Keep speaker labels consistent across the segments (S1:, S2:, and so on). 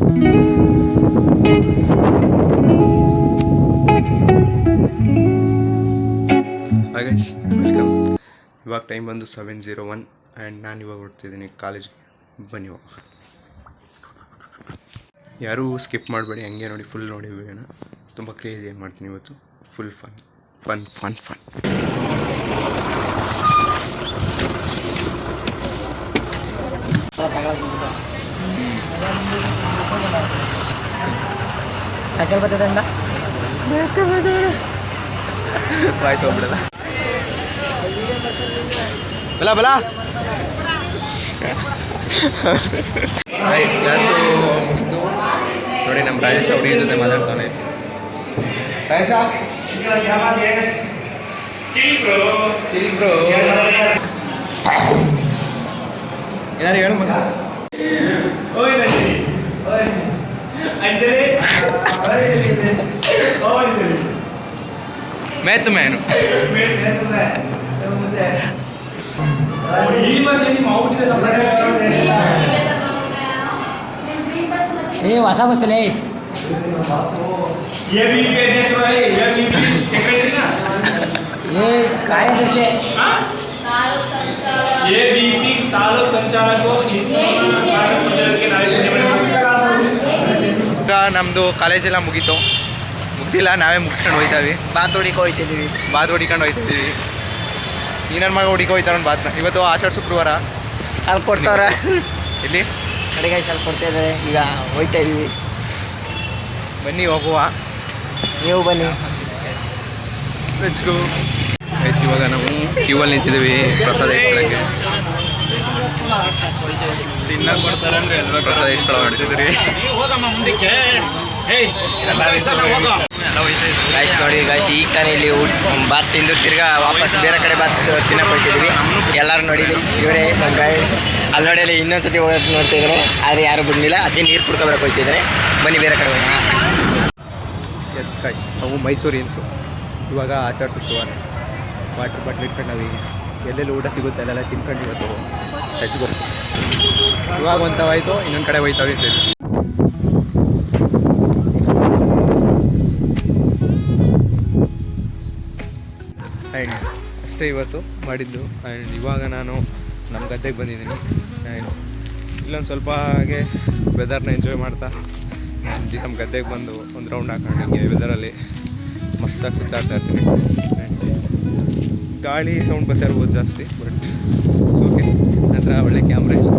S1: Hi guys, welcome. ಇವಾಗ time ಬಂದು 7:01 and ನಾನು ಇವಾಗ ಹೊರಡ್ತಿದ್ದೀನಿ ಕಾಲೇಜ್ಗೆ. ಬನ್ನಿ ಇವಾಗ. ಯಾರೂ ಸ್ಕಿಪ್ ಮಾಡಬೇಡಿ, ಹಂಗೆ ನೋಡಿ, ಫುಲ್ ನೋಡಿ. ವಿಡಿಯೋನ ತುಂಬ ಕ್ರೇಜಿಯಾಗಿ ಮಾಡ್ತೀನಿ ಇವತ್ತು. Full fun. ವಾಯ್ಸ್ ಹೋಗ್ಬಿಡಲ್ಲ. ಬಲ ಕ್ಲಾಸು ಮುಗಿತು ನೋಡಿ. ನಮ್ಮ ರಾಜೇಶ್ ಅವ್ರಿಗೆ ಜೊತೆ ಮಾತಾಡ್ತಾನೆ. ಏನಾರು ಹೇಳು ಮಗ. मैं तुम्हें
S2: ये वसा बसले
S3: ये भी अध्यक्ष भाई, ये भी सेक्रेटरी ना,
S2: ये कार्याध्यक्ष
S3: ये बीपी तालुक संचालक को
S1: ಈಗ ನಮ್ಮದು ಕಾಲೇಜೆಲ್ಲ ಮುಗ್ದಿಲ್ಲ, ನಾವೇ ಮುಗಿಸ್ಕೊಂಡು ಹೋಯ್ತಾವೆ.
S2: ಬಾತ್ ಹೊಡಿಕೊಂಡು
S1: ಹೋಯ್ತಿದ್ದೀವಿ. ಈ ನನ್ನ ಮಗ ಹುಡುಗಿ ಹೋಯ್ತಾನ ಬಾತ್ನ. ಇವತ್ತು ಆಷಾಢ ಶುಕ್ರವಾರ
S2: ಅಲ್ಲಿ ಕೊಡ್ತಾವ್ರ,
S1: ಇಲ್ಲಿ
S2: ಅಡಿಗೆ ಅಲ್ಲಿ ಕೊಡ್ತಾ ಇದ್ದಾರೆ. ಈಗ ಹೋಯ್ತಾ ಇದೀವಿ,
S1: ಬನ್ನಿ ಹೋಗುವ.
S2: ನೀವು ಬನ್ನಿ.
S1: Let's go guys. ಇವಾಗ ನಾವು ಕ್ಯೂವಲ್ಲಿ ನಿಂತಿದ್ದೀವಿ ಪ್ರಸಾದ ಇಸ್ಕೊಳ್ಳೋಕ್ಕೆ. ಪ್ರಸಾದ ಇಸ್ಕೊಳ್ಳೋದಿದ್ರಿ.
S2: ಗಾಯ್ಸ್ ನೋಡಿ ಗಾಯ್ಸ್, ಈಗ ತಾನೇ ಇಲ್ಲಿ ಬಾತ್ ತಿಂದು ತಿರ್ಗಾ ವಾಪಸ್ ಬೇರೆ ಕಡೆ ಬಾತ್ ತಿನ್ನಕ್ಕೆ ಹೋಗ್ತಿದ್ವಿ. ಎಲ್ಲರೂ ನೋಡಿದ್ವಿ. ಇವರೇ ನಮ್ಮ ಗಾಯ ಅಲ್ಲಿ ನೋಡಿ ಇನ್ನೊಂದ್ಸತಿ ಹೋಗೋದು ನೋಡ್ತಾ ಇದ್ದಾರೆ, ಆದರೆ ಯಾರು ಬಿಡಲಿಲ್ಲ. ಅದೇ ನೀರು ಕುಡ್ಕೊಬರಕ್ಕೆ ಹೋಗ್ತಿದ್ದಾರೆ. ಬನ್ನಿ ಬೇರೆ ಕಡೆ ಹೋಗೋಣ.
S1: ಎಸ್ ಗಾಯ್ಸ್, ನಾವು ಮೈಸೂರಿಯನ್ಸು. ಇವಾಗ ಆಷಾಢ ಶುಕ್ರವಾರ ವಾಟ್ರ್ ಬಾಟ್ಲ್ ಇಟ್ಕೊಂಡು ನಾವೀಗ ಎಲ್ಲೆಲ್ಲಿ ಊಟ ಸಿಗುತ್ತೆ ಅಲ್ಲೆಲ್ಲ ತಿನ್ಕೊಂಡು ಇವತ್ತು ಹಚ್ಬೇಕು. ಇವಾಗ ಒಂಥವಾಯ್ತು, ಇನ್ನೊಂದು ಕಡೆ ಹೋಯ್ತಾವೆ ಅಂತ. ಆ್ಯಂಡ್ ಅಷ್ಟೇ ಇವತ್ತು ಮಾಡಿದ್ದು. ಆ್ಯಂಡ್ ಇವಾಗ ನಾನು ನಮ್ಮ ಗದ್ದೆಗೆ ಬಂದಿದ್ದೀನಿ. ಆ್ಯಂಡ್ ಇಲ್ಲೊಂದು ಸ್ವಲ್ಪ ಹಾಗೆ ವೆದರ್ನ ಎಂಜಾಯ್ ಮಾಡ್ತಾ ನಮ್ಮ ಗದ್ದೆಗೆ ಬಂದು ಒಂದು ರೌಂಡ್ ಹಾಕೊಂಡು ಹಿಂಗೆ ವೆದರಲ್ಲಿ ಮಸ್ತಾಗಿ ಸುತ್ತಾಡ್ತಾ ಇರ್ತೀನಿ. ಆ್ಯಂಡ್ ಗಾಳಿ ಸೌಂಡ್ ಬರ್ತಾ ಇರ್ಬೋದು ಜಾಸ್ತಿ, ಬಟ್ ಓಕೆ. ನಂತರ ಒಳ್ಳೆ ಕ್ಯಾಮ್ರಾ ಇಲ್ಲ.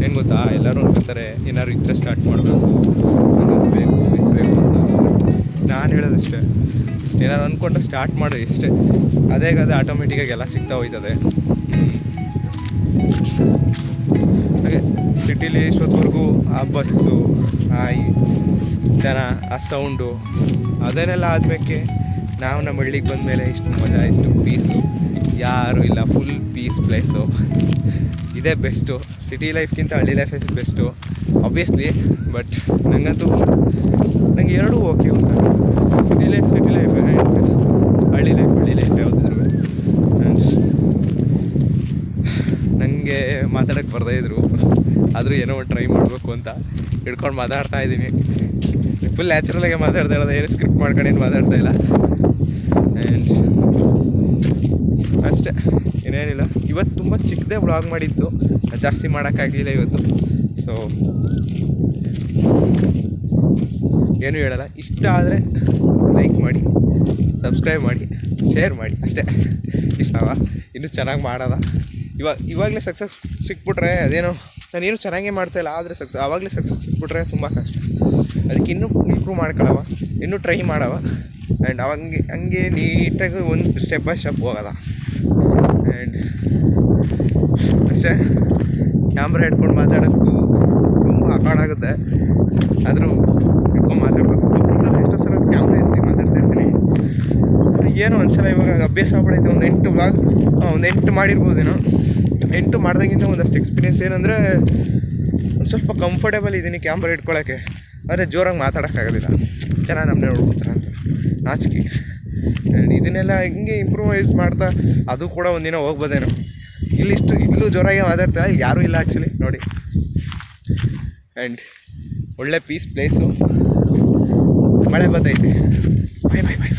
S1: ಏನು ಗೊತ್ತಾ, ಎಲ್ಲರೂ ಅನ್ಕೋತಾರೆ ಏನಾದ್ರು ಇದ್ರೆ ಸ್ಟಾರ್ಟ್ ಮಾಡಬೇಕು, ಅನ್ನೋದು ಬೇಕು ಅಂತ. ನಾನು ಹೇಳೋದಷ್ಟೇ, ಏನಾದ್ರು ಅಂದ್ಕೊಂಡ್ರೆ ಸ್ಟಾರ್ಟ್ ಮಾಡಿ ಇಷ್ಟೇ. ಅದೇ ಆಟೋಮೆಟಿಕ್ಕಾಗಿ ಎಲ್ಲ ಸಿಗ್ತಾ ಹೋಯ್ತದೆ. ಹಾಗೆ ಸಿಟಿಲಿ ಇಷ್ಟೊತ್ತವರೆಗೂ ಆ ಬಸ್ಸು, ಆ ಜನ, ಆ ಸೌಂಡು, ಅದನ್ನೆಲ್ಲ ಆದ್ಮೇಲೆ ನಾವು ನಮ್ಮ ಹಳ್ಳಿಗೆ ಬಂದಮೇಲೆ ಇಷ್ಟು ಮಜಾ, ಇಷ್ಟು ಪೀಸು, ಯಾರೂ ಇಲ್ಲ. Full peace place. ಇದೇ ಬೆಸ್ಟು. ಸಿಟಿ ಲೈಫ್ಗಿಂತ ಹಳ್ಳಿ ಲೈಫೇ ಬೆಸ್ಟು ಆಬ್ವಿಯಸ್ಲಿ. ಬಟ್ ನನಗೆ ಎರಡೂ ಓಕೆ ಅಂತ. ಸಿಟಿ ಲೈಫ್ ಆ್ಯಂಡ್ ಹಳ್ಳಿ ಲೈಫ್ ಯಾವುದಿದ್ರು. ಆ್ಯಂಡ್ ನನಗೆ ಮಾತಾಡೋಕ್ಕೆ ಬರ್ತಾಯಿದ್ರು, ಆದರೂ ಏನೋ ಒಂದು ಟ್ರೈ ಮಾಡಬೇಕು ಅಂತ ಹಿಡ್ಕೊಂಡು ಮಾತಾಡ್ತಾ ಇದ್ದೀನಿ. ಫುಲ್ ನ್ಯಾಚುರಲಾಗೆ ಮಾತಾಡ್ತಾ ಇರೋದು, ಏನು ಸ್ಕ್ರಿಪ್ಟ್ ಮಾಡ್ಕೊಂಡು ಏನು ಮಾತಾಡ್ತಾ ಇಲ್ಲ. ಆ್ಯಂಡ್ ಅಷ್ಟೇ, ಏನೇನಿಲ್ಲ. ಇವತ್ತು ತುಂಬ ಚಿಕ್ಕದೇ ವ್ಲಾಗ್ ಮಾಡಿದ್ದು, ಜಾಸ್ತಿ ಮಾಡೋಕ್ಕಾಗಲಿಲ್ಲ ಇವತ್ತು. ಸೊ ಏನೂ ಹೇಳಲ್ಲ. ಇಷ್ಟ ಆದರೆ ಲೈಕ್ ಮಾಡಿ, ಸಬ್ಸ್ಕ್ರೈಬ್ ಮಾಡಿ, ಶೇರ್ ಮಾಡಿ ಅಷ್ಟೇ. ಇಷ್ಟವ ಇನ್ನೂ ಚೆನ್ನಾಗಿ ಮಾಡೋದ. ಇವಾಗಲೇ ಸಕ್ಸಸ್ ಸಿಕ್ಬಿಟ್ರೆ ಅದೇನೋ, ನಾನೇನು ಚೆನ್ನಾಗೇ ಮಾಡ್ತಾಯಿಲ್ಲ, ಆದರೆ ಆವಾಗಲೇ ಸಕ್ಸಸ್ ಸಿಕ್ಬಿಟ್ರೆ ತುಂಬ ಕಷ್ಟ. ಅದಕ್ಕೆ ಇನ್ನೂ ಇಂಪ್ರೂವ್ ಮಾಡ್ಕೊಳ್ಳವ, ಇನ್ನೂ ಟ್ರೈ ಮಾಡವ. ಆ್ಯಂಡ್ ಹಂಗೆ ನೀಟಾಗಿ ಒಂದು ಸ್ಟೆಪ್ ಬೈ ಸ್ಟೆಪ್ ಹೋಗೋದ. ಆ್ಯಂಡ್ ಅಷ್ಟೇ. ಕ್ಯಾಮ್ರಾ ಹಿಡ್ಕೊಂಡು ಮಾತಾಡೋಕ್ಕೂ ತುಂಬ ಆಗುತ್ತೆ, ಆದರೂ ಹಿಡ್ಕೊಂಡು ಮಾತಾಡಬೇಕು. ಎಷ್ಟೋ ಸಲ ಕ್ಯಾಮ್ರಾ ಎತ್ತಿ ಮಾತಾಡ್ತಾ ಇರ್ತೀನಿ. ಏನೋ ಒಂದ್ಸಲ ಇವಾಗ ಅಭ್ಯಾಸ ಆಗ್ಬಿಡೈತೆ. ಒಂದು 8 ವ್ಲಾಗ್, ಒಂದು 8 ಮಾಡಿರ್ಬೋದೇನೋ. 8 ಮಾಡ್ದಾಗಿಂತ ಒಂದಷ್ಟು ಎಕ್ಸ್ಪೀರಿಯೆನ್ಸ್ ಏನಂದರೆ ಒಂದು ಸ್ವಲ್ಪ ಕಂಫರ್ಟೇಬಲ್ ಇದ್ದೀನಿ ಕ್ಯಾಮ್ರಾ ಇಟ್ಕೊಳ್ಳೋಕ್ಕೆ. ಆದರೆ ಜೋರಾಗಿ ಮಾತಾಡೋಕ್ಕಾಗೋದಿಲ್ಲ, ಜನ ನಮ್ಮನ್ನೇ ನೋಡ್ಕೊತಾರೆ ಅಂತ ನಾಚಿಕೆ. ಇದನ್ನೆಲ್ಲ ಹಿಂಗೆ ಇಂಪ್ರೂವೈಸ್ ಮಾಡ್ತಾ ಅದು ಕೂಡ ಒಂದಿನ ಹೋಗ್ಬೋದೇನೋ. ಇಲ್ಲೂ ಜೋರಾಗಿ ಮಾತಾಡ್ತಾರೆ, ಇಲ್ಲಿ ಯಾರೂ ಇಲ್ಲ ಆ್ಯಕ್ಚುಲಿ ನೋಡಿ. ಆ್ಯಂಡ್ ಒಳ್ಳೆ ಪೀಸ್ ಪ್ಲೇಸು, ಮಳೆ ಬರ್ತೈತೆ. ಬಾಯ್ ಬಾಯ್ ಬಾಯ್.